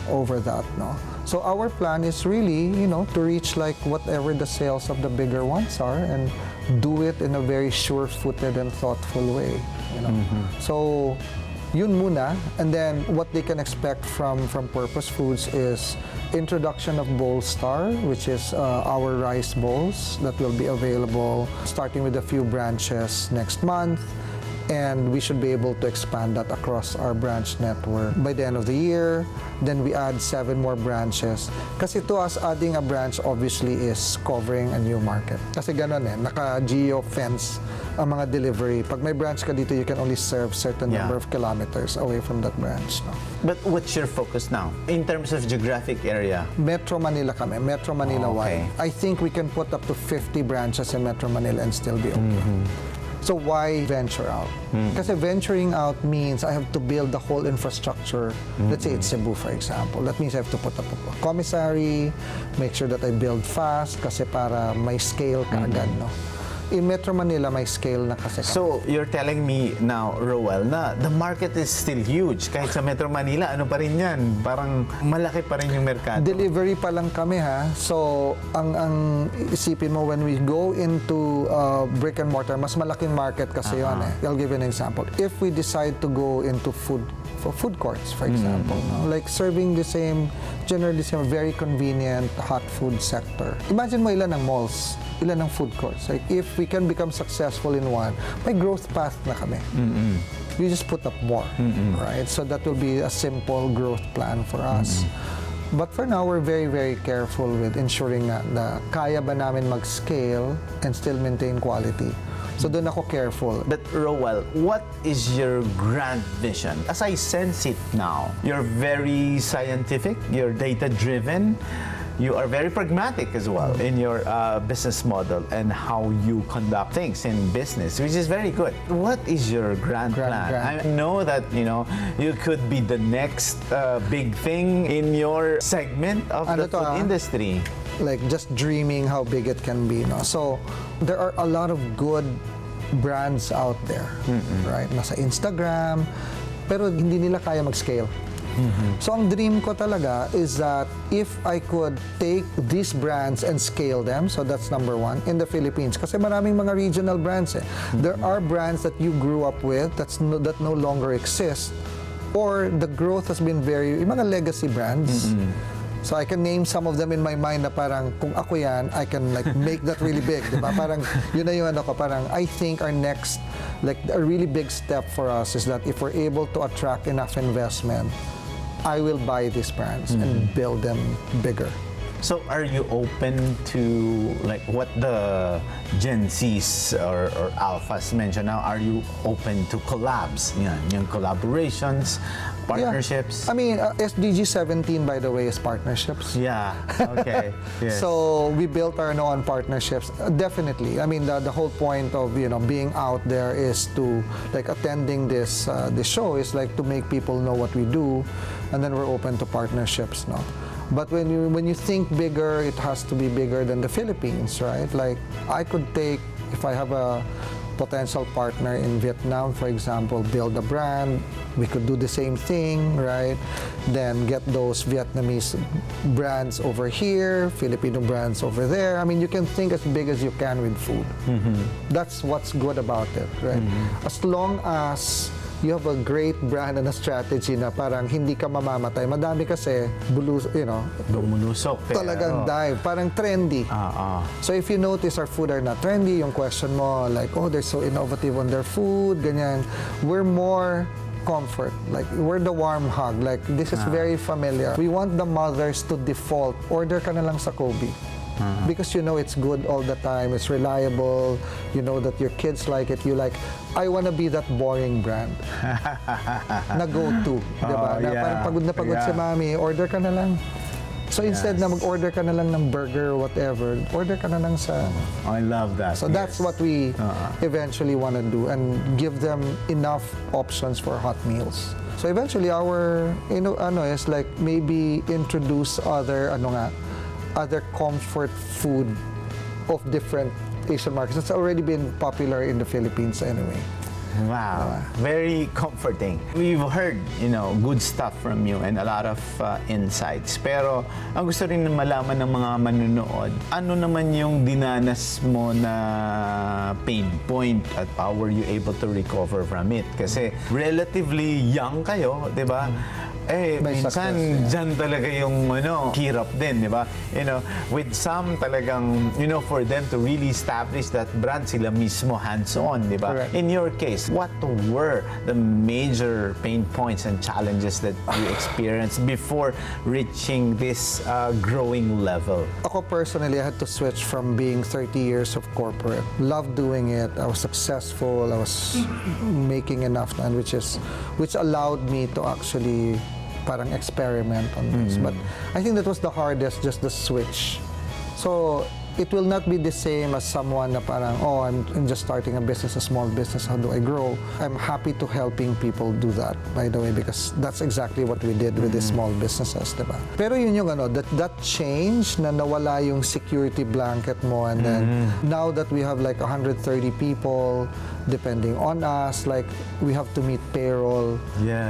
over that, no? So our plan is really, you know, to reach like whatever the sales of the bigger ones are and do it in a very sure-footed and thoughtful way, you know. So yun muna, and then what they can expect from Purpose Foods is introduction of Bowl Star, which is our rice bowls that will be available starting with a few branches next month. And we should be able to expand that across our branch network by the end of the year. Then we add 7 more branches. Kasi to us, adding a branch obviously is covering a new market. Kasi ganun naka-geo fence ang mga delivery. Pag may branch ka dito, you can only serve certain number of kilometers away from that branch. No? But what's your focus now in terms of geographic area? Metro Manila kami, Metro Manila wide. I think we can put up to 50 branches in Metro Manila and still be okay. So why venture out? Kasi venturing out means I have to build the whole infrastructure. Let's say it's Cebu, for example. That means I have to put up a commissary, make sure that I build fast kasi para may scale kaagad, no? In Metro Manila, may scale na kasi. So, you're telling me now, Rowell, na the market is still huge. Kahit sa Metro Manila, ano pa rin yan? Parang malaki pa rin yung merkado. Delivery pa lang kami, ha? So, ang isipin mo, when we go into brick and mortar, mas malaking market kasi yun, I'll give you an example. If we decide to go into food courts, for example, no? Like serving the same, generally the same, very convenient hot food sector. Imagine mo ilan ang malls, ilan ang food courts. Like if we can become successful in one, may growth path na kami. You just put up more, right? So that will be a simple growth plan for us. But for now, we're very, very careful with ensuring na kaya ba namin mag-scale and still maintain quality. So doon ako careful. But Rowell, what is your grand vision? As I sense it now, you're very scientific, you're data-driven, you are very pragmatic as well in your business model and how you conduct things in business, which is very good. What is your grand plan? I know that, you know, you could be the next big thing in your segment of the food industry. Like just dreaming how big it can be, no? So there are a lot of good brands out there, right? Nasa Instagram, pero hindi nila kaya mag-scale. So ang dream ko talaga is that if I could take these brands and scale them, so that's number one, in the Philippines. Kasi maraming mga regional brands There are brands that you grew up with that no longer exist, or the growth has been very, yung mga legacy brands. So I can name some of them in my mind na parang kung ako yan, I can like make that really big, diba? Parang yun na yung ano ko, parang I think our next, like a really big step for us is that if we're able to attract enough investment, I will buy these brands and build them bigger. So are you open to like what the Gen Zs or Alphas mention now? Are you open to collabs? Yung collaborations, partnerships? Yeah. I mean, 𝗔 17, by the way, is partnerships. Yeah, okay. Yes. So we built our own partnerships. Definitely. I mean, the whole point of, you know, being out there is to, like, attending this show is like to make people know what we do, and then we're open to partnerships, no? But when you think bigger, it has to be bigger than the Philippines, right? Like, I could take, if I have a potential partner in Vietnam, for example, build a brand, we could do the same thing, right? Then get those Vietnamese brands over here, Filipino brands over there. I mean, you can think as big as you can with food. That's what's good about it, right? As long as you have a great brand and a strategy na parang hindi ka mamamatay. Madami kasi, Bumulusok. talagang dive. Parang trendy. So if you notice our food are not trendy, yung question mo like, oh, they're so innovative on their food, ganyan. We're more comfort. Like, we're the warm hug. Like, this is very familiar. We want the mothers to default. Order ka na lang sa 𝗗𝗶. Because you know it's good all the time, it's reliable, you know that your kids like it, you like, I want to be that boring brand na go-to, diba? Na parang pagod na pagod si mami, order ka na lang. So instead na mag-order ka na lang ng burger or whatever, order ka na lang sa... I love that. So that's what we eventually want to do and give them enough options for hot meals. So eventually our, is like maybe introduce other, other comfort food of different Asian markets. It's already been popular in the Philippines anyway. Wow, very comforting. We've heard, good stuff from you and a lot of insights. Pero ang gusto rin na malaman ng mga manunood, ano naman yung dinanas mo na pain point at how were you able to recover from it? Kasi relatively young kayo, di ba? Minsan, dyan talaga yung, hirap din, di ba? With some talagang, for them to really establish that brand, sila mismo hands-on, di ba? In your case, what were the major pain points and challenges that you experienced before reaching this growing level? Ako personally, I had to switch from being 30 years of corporate. Loved doing it. I was successful. I was making enough, which allowed me to actually parang experiment on this. But I think that was the hardest, just the switch. So it will not be the same as someone na parang, oh, I'm just starting a business, a small business, how do I grow? I'm happy to helping people do that, by the way, because that's exactly what we did with the small businesses, diba? Pero yun yung that change na nawala yung security blanket mo, and then now that we have like 130 people, depending on us, like we have to meet payroll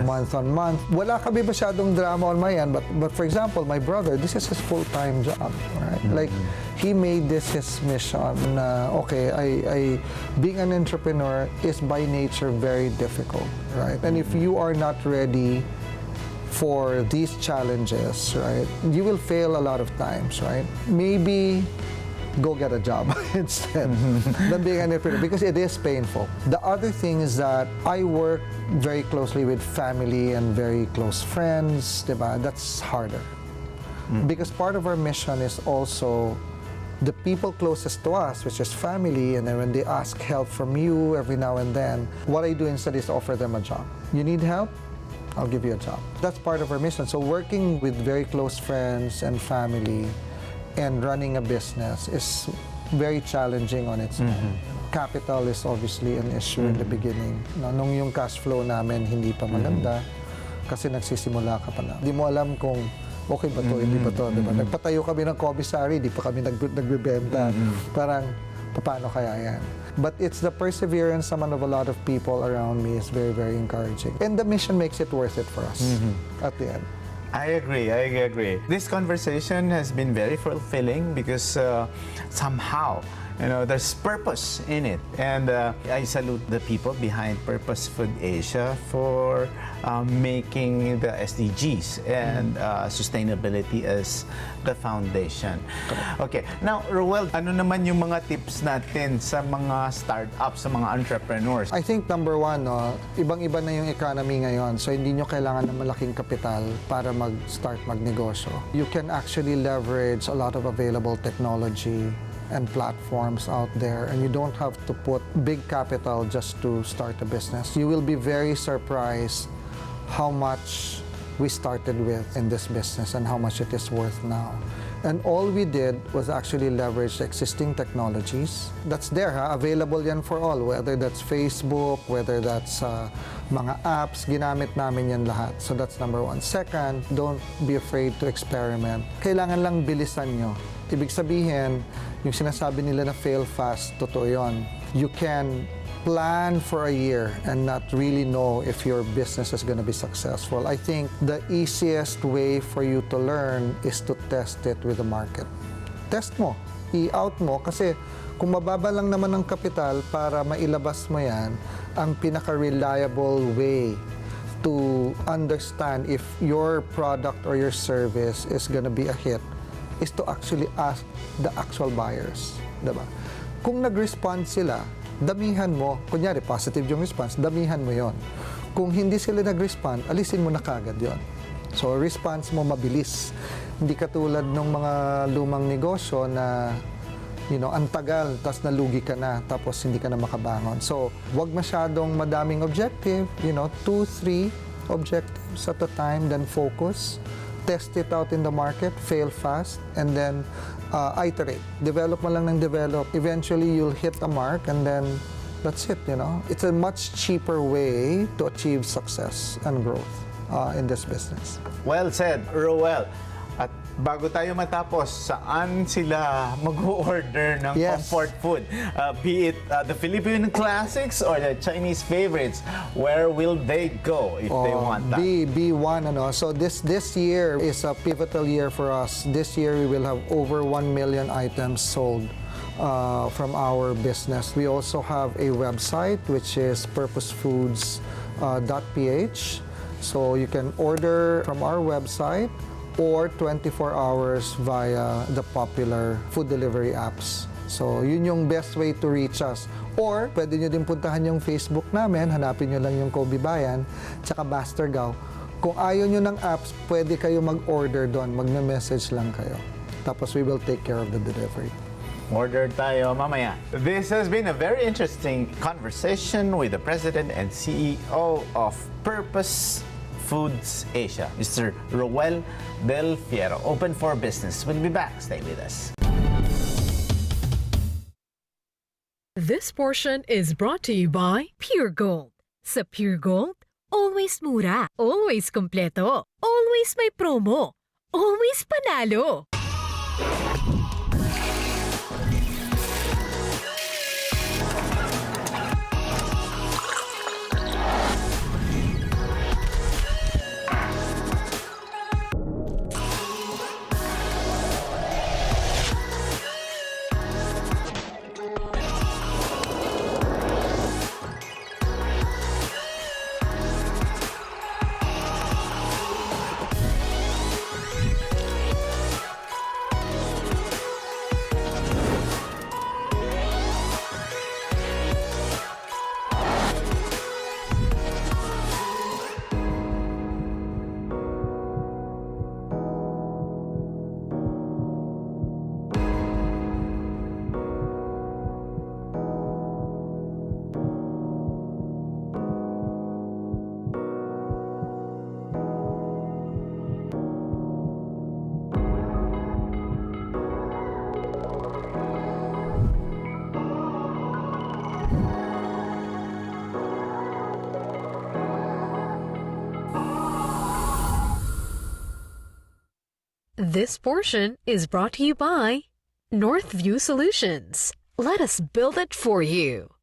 month on month. Wala kami masyadong drama on my end, but for example, my brother, this is his full-time job, right? Like, he made this his mission na, okay, I being an entrepreneur is by nature very difficult, right? And if you are not ready for these challenges, right, you will fail a lot of times, right? Maybe go get a job instead than being an entrepreneur, because it is painful. The other thing is that I work very closely with family and very close friends, diba? That's harder. Because part of our mission is also the people closest to us, which is family, and then when they ask help from you every now and then, what I do instead is offer them a job. You need help? I'll give you a job. That's part of our mission. So working with very close friends and family and running a business is very challenging on its own. Capital is obviously an issue in the beginning. Nung yung cash flow namin hindi pa maganda, kasi nagsisimula ka pa lang. Hindi mo alam kung okay ba to, hindi ba to, diba? Nagpatayo kami ng 𝗗𝗶𝗴𝗶𝗲, di pa kami nagbebenta. Parang, paano kaya yan? But it's the perseverance naman of a lot of people around me is very, very encouraging. And the mission makes it worth it for us at the end. I agree. This conversation has been very fulfilling because somehow, there's purpose in it. And I salute the people behind PurposeFoods Asia for making the SDGs and sustainability as the foundation. Okay, now Rowell, ano naman yung mga tips natin sa mga startups, sa mga entrepreneurs? I think number one, ibang-iba na yung economy ngayon. So hindi nyo kailangan ng malaking kapital para mag-start magnegosyo. You can actually leverage a lot of available technology and platforms out there, and you don't have to put big capital just to start a business. You will be very surprised how much we started with in this business and how much it is worth now. And all we did was actually leverage the existing technologies. That's there, available yan for all, whether that's Facebook, whether that's mga apps, ginamit namin yan lahat. So that's number one. Second, don't be afraid to experiment. Kailangan lang bilisan nyo. Ibig sabihin, yung sinasabi nila na fail fast, totoo yun. You can plan for a year and not really know if your business is going to be successful. I think the easiest way for you to learn is to test it with the market. Test mo, i-out mo, kasi Kung mababa lang naman ang kapital para mailabas mo yan, ang pinaka-reliable way to understand if your product or your service is gonna be a hit is to actually ask the actual buyers. Diba? Kung nag-respond sila, damihan mo. Kunyari, positive yung response, damihan mo yon. Kung hindi sila nag-respond, alisin mo na kagad yon. So, response mo mabilis. Hindi katulad ng mga lumang negosyo na ang tagal, tapos nalugi ka na, tapos hindi ka na makabangon. So, wag masyadong madaming objective, 2, 3 objectives at a time, then focus, test it out in the market, fail fast, and then iterate. Develop mo lang ng develop. Eventually, you'll hit a mark, and then that's it, It's a much cheaper way to achieve success and growth in this business. Well said, Rowell. At bago tayo matapos, saan sila mag-order ng comfort food? Be it the Filipino classics or the Chinese favorites, where will they go if they want that? B1, So this year is a pivotal year for us. This year we will have over 1 million items sold from our business. We also have a website which is PurposeFoods.ph. So you can order from our website or 24 hours via the popular food delivery apps. So, yun yung best way to reach us. Or, pwede nyo din puntahan yung Facebook namin, hanapin nyo lang yung 𝗗𝗶𝗴𝗶𝗲, tsaka 𝗏𝗏𝗏𝗏. Kung ayaw nyo ng apps, pwede kayo mag-order doon, mag-message lang kayo. Tapos, we will take care of the delivery. Order tayo mamaya. This has been a very interesting conversation with the President and CEO of PurposeFoods Asia, Mr. Rowell Del Fierro. Open for business. We'll be back. Stay with us. This portion is brought to you by Pure Gold. Sa Pure Gold, always mura, always kompleto, always may promo, always panalo. This portion is brought to you by Northview Solutions. Let us build it for you.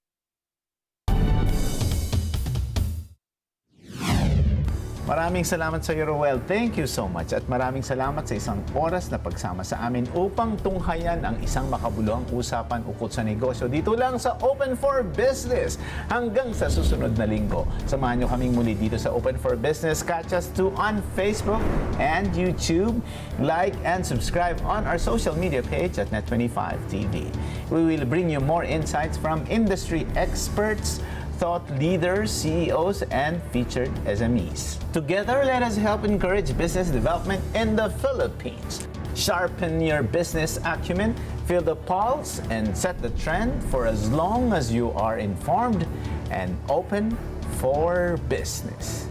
Maraming salamat sa iyo, Rowell. Thank you so much. At maraming salamat sa isang oras na pagsama sa amin upang tunghayan ang isang makabuluhang usapan ukol sa negosyo dito lang sa Open for Business. Hanggang sa susunod na linggo, samahan niyo kaming muli dito sa Open for Business. Catch us too on Facebook and YouTube. Like and subscribe on our social media page at Net25 TV. We will bring you more insights from industry experts, thought leaders, CEOs, and featured SMEs. Together, let us help encourage business development in the Philippines. Sharpen your business acumen, feel the pulse, and set the trend for as long as you are informed and open for business.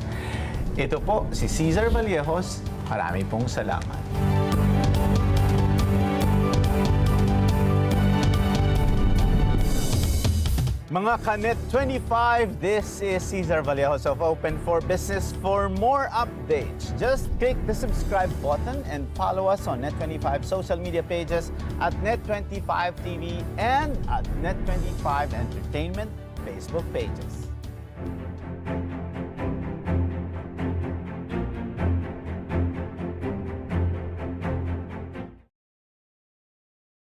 Ito po si 𝗚𝗏𝗏𝗏𝗏. Marami pong salamat. Mga ka-Net25, this is 𝗚𝗏𝗏𝗏𝗏 of Open for Business. For more updates, just click the subscribe button and follow us on Net25 social media pages at Net25 TV and at Net25 Entertainment Facebook pages.